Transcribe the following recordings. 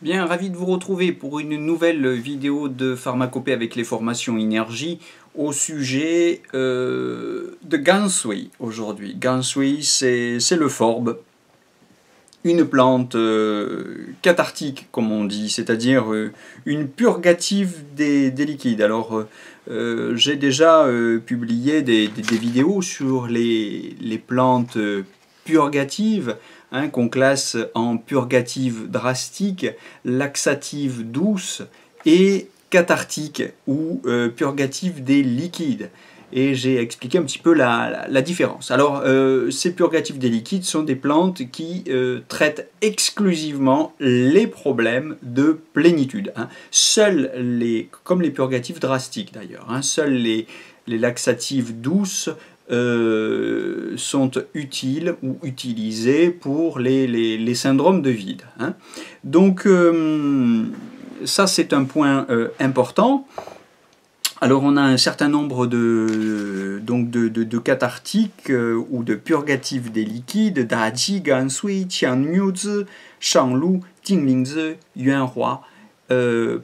Bien, ravi de vous retrouver pour une nouvelle vidéo de pharmacopée avec les formations énergie au sujet de Gansui aujourd'hui. Gansui, c'est le forbe, une plante cathartique, comme on dit, c'est-à-dire une purgative des liquides. Alors, j'ai déjà publié des vidéos sur les plantes purgatives, hein, qu'on classe en purgative drastique, laxative douce et cathartique ou purgative des liquides. Et j'ai expliqué un petit peu la différence. Alors, ces purgatifs des liquides sont des plantes qui traitent exclusivement les problèmes de plénitude. Hein. Comme les purgatifs drastiques d'ailleurs, hein, seuls les laxatives douces sont utiles ou utilisés pour les syndromes de vide. Hein. Donc, ça c'est un point important. Alors on a un certain nombre de cathartiques ou de purgatifs des liquides, Daji, Gansui, Qianniuzi, Shanglu, Jinglingzi, Yuanhua.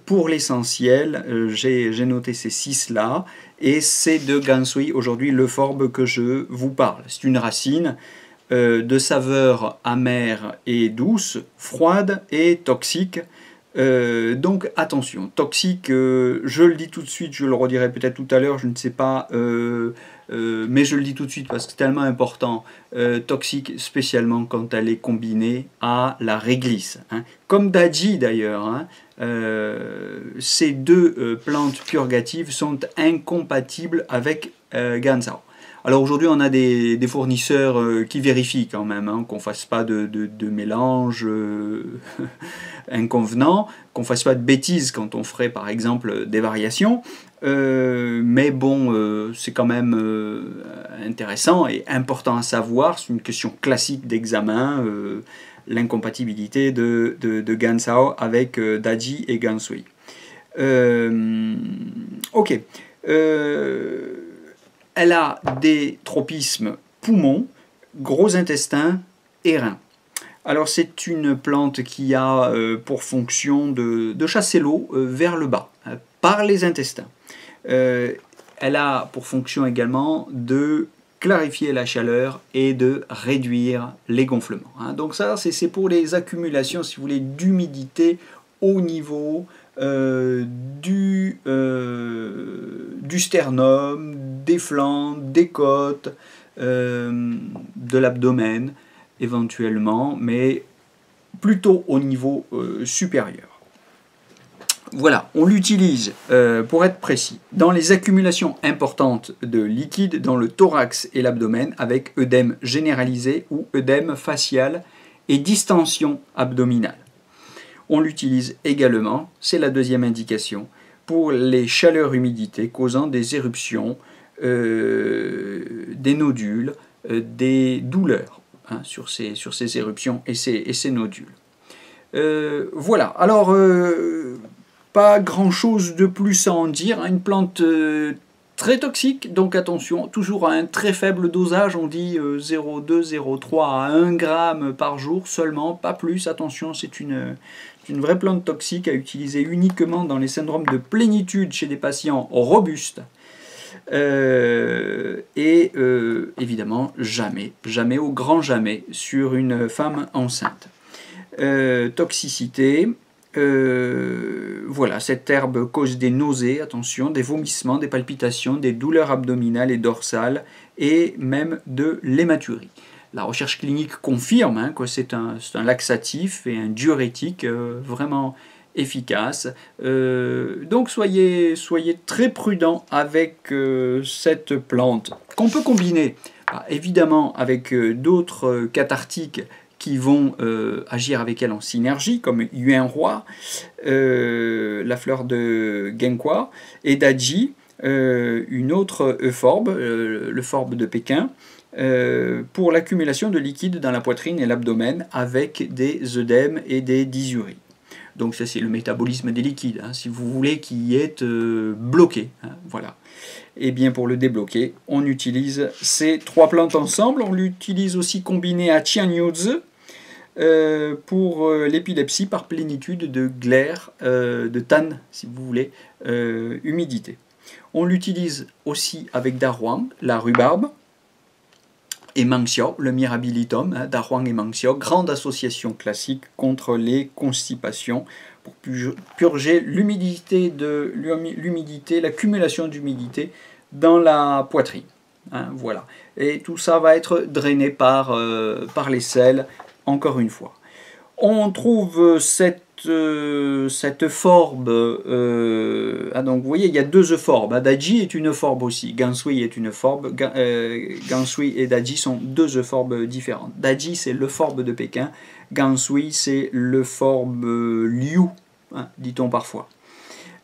Pour l'essentiel, j'ai noté ces 6-là, et c'est de Gansui aujourd'hui le forbe que je vous parle. C'est une racine de saveur amère et douce, froide et toxique. Donc attention, toxique, je le dis tout de suite, je le redirai peut-être tout à l'heure, je ne sais pas, mais je le dis tout de suite parce que c'est tellement important, toxique spécialement quand elle est combinée à la réglisse. Hein. Comme Daji d'ailleurs, hein, ces deux plantes purgatives sont incompatibles avec Gansao. Alors aujourd'hui, on a des fournisseurs qui vérifient quand même, hein, qu'on ne fasse pas de mélange inconvenant, qu'on ne fasse pas de bêtises quand on ferait par exemple des variations. Mais bon, c'est quand même intéressant et important à savoir, c'est une question classique d'examen, l'incompatibilité de Gansao avec Daji et Gansui. Ok. Elle a des tropismes poumons, gros intestin et reins. Alors c'est une plante qui a pour fonction de chasser l'eau vers le bas, par les intestins. Elle a pour fonction également de clarifier la chaleur et de réduire les gonflements. Hein. Donc ça, c'est pour les accumulations, si vous voulez, d'humidité au niveau du sternum, des flancs, des côtes, de l'abdomen éventuellement, mais plutôt au niveau supérieur. Voilà, on l'utilise, pour être précis, dans les accumulations importantes de liquide dans le thorax et l'abdomen avec œdème généralisé ou œdème facial et distension abdominale. On l'utilise également, c'est la deuxième indication, pour les chaleurs-humidités causant des éruptions, des nodules, des douleurs, hein, sur ces éruptions et ces nodules. Voilà, alors pas grand-chose de plus à en dire, hein, une plante très toxique, donc attention, toujours à un très faible dosage, on dit 0,2, 0,3 à 1 g par jour seulement, pas plus, attention, c'est une vraie plante toxique à utiliser uniquement dans les syndromes de plénitude chez des patients robustes. Évidemment, jamais, au grand jamais, sur une femme enceinte. Toxicité, voilà, cette herbe cause des nausées, attention, des vomissements, des palpitations, des douleurs abdominales et dorsales, et même de l'hématurie. La recherche clinique confirme, hein, que c'est un laxatif et un diurétique vraiment efficace. Donc soyez très prudents avec cette plante, qu'on peut combiner évidemment avec d'autres cathartiques qui vont agir avec elle en synergie, comme Yuanhua, la fleur de Genqua, et Daji, une autre euphorbe, le forbe de Pékin, pour l'accumulation de liquide dans la poitrine et l'abdomen avec des œdèmes et des dysuries. Donc ça c'est le métabolisme des liquides, hein, si vous voulez qu'il y ait bloqué. Hein, voilà. Et bien pour le débloquer, on utilise ces trois plantes ensemble. On l'utilise aussi combiné à Qianniuzi, pour l'épilepsie par plénitude de glaire, de tanne, si vous voulez, humidité. On l'utilise aussi avec Dahuang, la rhubarbe, et Mangxiao, le Mirabilitum, hein, Dahuang et Mangxiao, grande association classique contre les constipations, pour purger l'humidité, l'accumulation d'humidité dans la poitrine. Hein, voilà. Et tout ça va être drainé par les selles, encore une fois. On trouve cette forbe, donc vous voyez, il y a deux euphorbes. Daji est une euphorbes aussi, Gansui est une euphorbes. Gansui et Daji sont deux euphorbes différentes. Daji, c'est l'euphorbes de Pékin. Gansui, c'est l'euphorbes Liu, hein, dit-on parfois.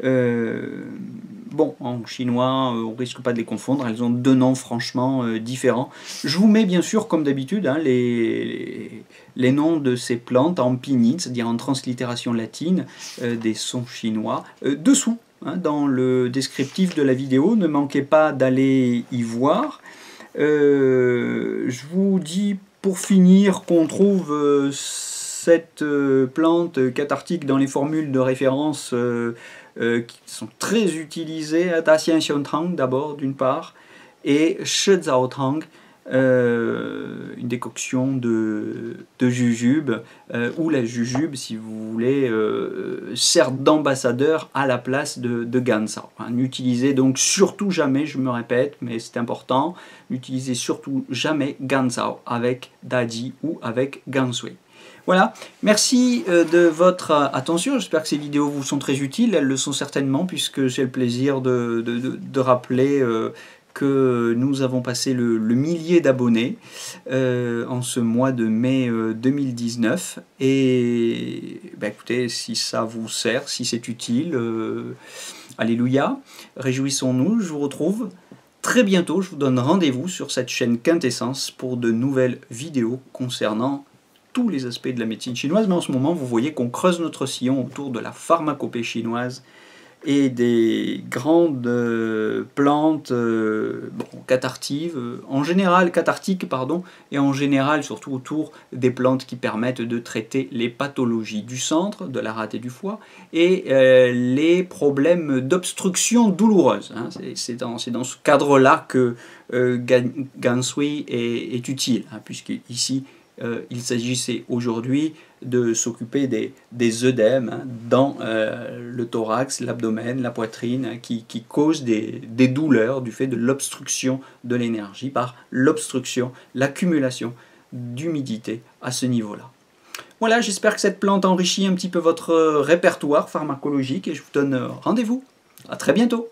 Bon, en chinois, on ne risque pas de les confondre, elles ont deux noms franchement différents. Je vous mets bien sûr, comme d'habitude, hein, les noms de ces plantes en pinyin, c'est-à-dire en translittération latine des sons chinois, dessous, hein, dans le descriptif de la vidéo. Ne manquez pas d'aller y voir. Je vous dis pour finir qu'on trouve cette plante cathartique dans les formules de référence qui sont très utilisées, Da Xian Xiong Tang d'abord d'une part, et Shi Zhao Tang, une décoction de jujube, ou la jujube si vous voulez, sert d'ambassadeur à la place de Gansao. Hein, n'utilisez donc surtout jamais, je me répète, mais c'est important, n'utilisez surtout jamais Gansao avec Daji ou avec Gansui. Voilà, merci de votre attention, j'espère que ces vidéos vous sont très utiles, elles le sont certainement puisque j'ai le plaisir de rappeler que nous avons passé le millier d'abonnés en ce mois de mai 2019 et ben, écoutez, si ça vous sert, si c'est utile, alléluia, réjouissons-nous, je vous retrouve très bientôt, je vous donne rendez-vous sur cette chaîne Quintessence pour de nouvelles vidéos concernant tous les aspects de la médecine chinoise, mais en ce moment, vous voyez qu'on creuse notre sillon autour de la pharmacopée chinoise et des grandes plantes cathartives, en général cathartiques, pardon, et en général surtout autour des plantes qui permettent de traiter les pathologies du centre, de la rate et du foie, et les problèmes d'obstruction douloureuse. Hein. C'est dans ce cadre-là que Gansui est utile, hein, puisqu'ici, il s'agissait aujourd'hui de s'occuper des œdèmes, hein, dans le thorax, l'abdomen, la poitrine, hein, qui causent des douleurs du fait de l'obstruction de l'énergie par l'obstruction, l'accumulation d'humidité à ce niveau-là. Voilà, j'espère que cette plante enrichit un petit peu votre répertoire pharmacologique et je vous donne rendez-vous. À très bientôt.